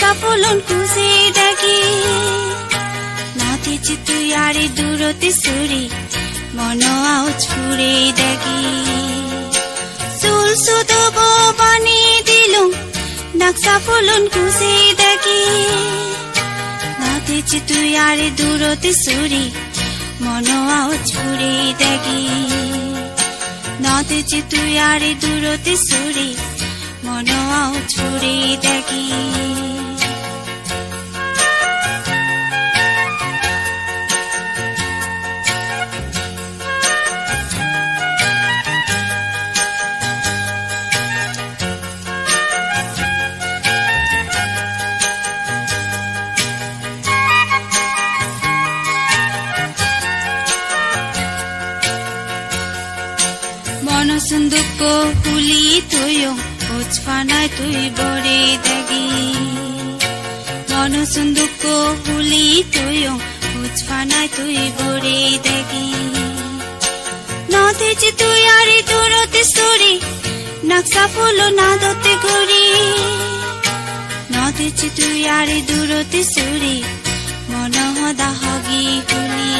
নকশা ফুলন খুঁজে দেখি নাতিছি তুই আরে দূরতে সুরি মন আও ছুড়ে দেখি চুল সুদব পানি দিলুম নকশা ফুলন খুঁজে দেখি নাতিছি তুই আরে দূরতে সুরি মন আও ছুড়ে দেখি নাতিছি তুই আরে দূরতে সুরি মন আও ছুড়ে দেখি মন সুন্দুক হুলি তুইও উৎফানায় তুই বরে দেখি মন সুন্দুক হুলি তুইও উৎফানায় তুই বরে দেখি নথেছি তুই আরে দূরতে সরি নকশা ফুল না দতে ঘুরি নথেছি তুই আরে দূরতে সরি মন হদা হগি হুলি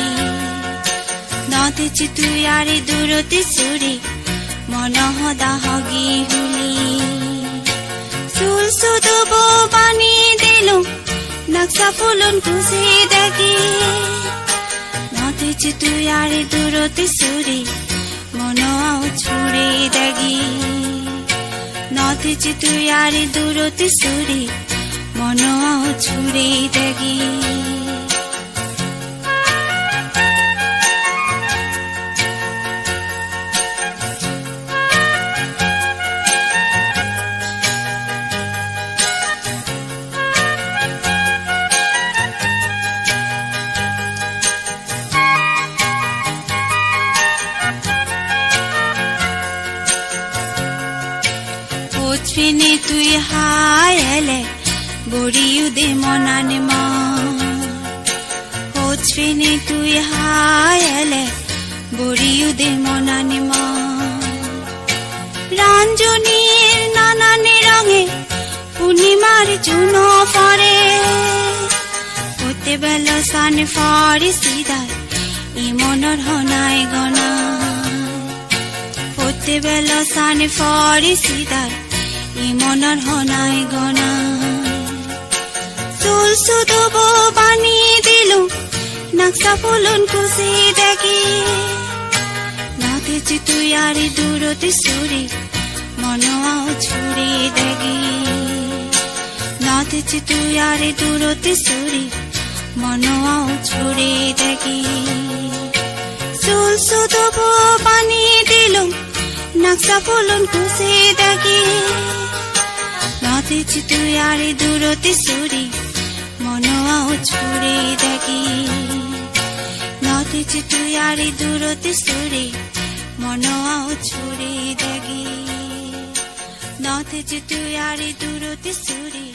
নথেছি তুই আরে দূরতে সরি মন হদা হগি হুলি চুল সুদব পানি দিলুম নকশা ফুলন খুঁজে দেখি নথেছি তুই আরে দূরতে সুরি মন আও ছুড়ে দেখি নথেছি তুই আরে দূরতে সুরি মন আও ছুড়ে দেখি ফিনে তুই হায়লে বড়িউ দে মনানে মা ফিনে তুই হায়লে বড়িউ দে মনানে মা রাঞ্জনীর নানানে রঙে পূর্ণিমার চুনো পরে হতে বেলা সানে ফরে সিদায় ই মনর হনায় গনা হতে বেলা সানে ফরে সিদায় ই মনর হনায় গনা চুল সুদব পানি দিলুম নকশা ফুলন খুঁজে দেখি নাথেছি তুই আরে দূরতে সুরি মন আও ছুড়ে দেখি নাথেছি তুই আরে দূরতে সুরি মন আও ছুড়ে দেখি চুল সুদব পানি দিলুম নকশা ফুলন খুঁজে দেখি নাথেছি তুই আরে দূরতে সুরি মন আও ছুড়ে দেখি নাথেছি তুই আরে দূরতে সুরি মন আও ছুড়ে দেখি নাথেছি তুই আরে দূরতে সুরি